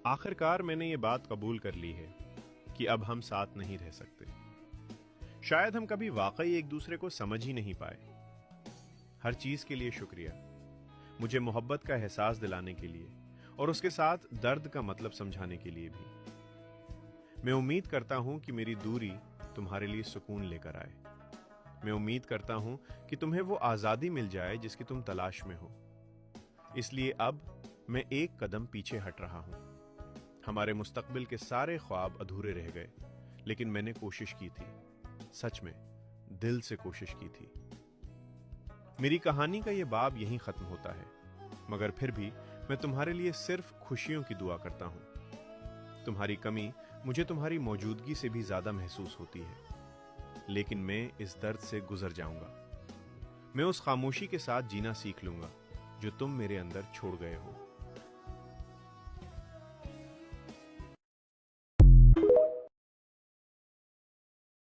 आखिरकार मैंने ये बात कबूल कर ली है कि अब हम साथ नहीं रह सकते। शायद हम कभी वाकई एक दूसरे को समझ ही नहीं पाए। हर चीज के लिए शुक्रिया, मुझे मोहब्बत का एहसास दिलाने के लिए और उसके साथ दर्द का मतलब समझाने के लिए भी। मैं उम्मीद करता हूं कि मेरी दूरी तुम्हारे लिए सुकून लेकर आए। मैं उम्मीद करता हूं कि तुम्हें वो आजादी मिल जाए जिसकी तुम तलाश में हो। इसलिए अब मैं एक कदम पीछे हट रहा हूं। हमारे मुस्तकबिल के सारे ख्वाब अधूरे रह गए, लेकिन मैंने कोशिश की थी, सच में दिल से कोशिश की थी। मेरी कहानी का यह बाब यहीं खत्म होता है, मगर फिर भी मैं तुम्हारे लिए सिर्फ खुशियों की दुआ करता हूं। तुम्हारी कमी मुझे तुम्हारी मौजूदगी से भी ज्यादा महसूस होती है, लेकिन मैं इस दर्द से गुजर जाऊंगा। मैं उस खामोशी के साथ जीना सीख लूंगा जो तुम मेरे अंदर छोड़ गए हो।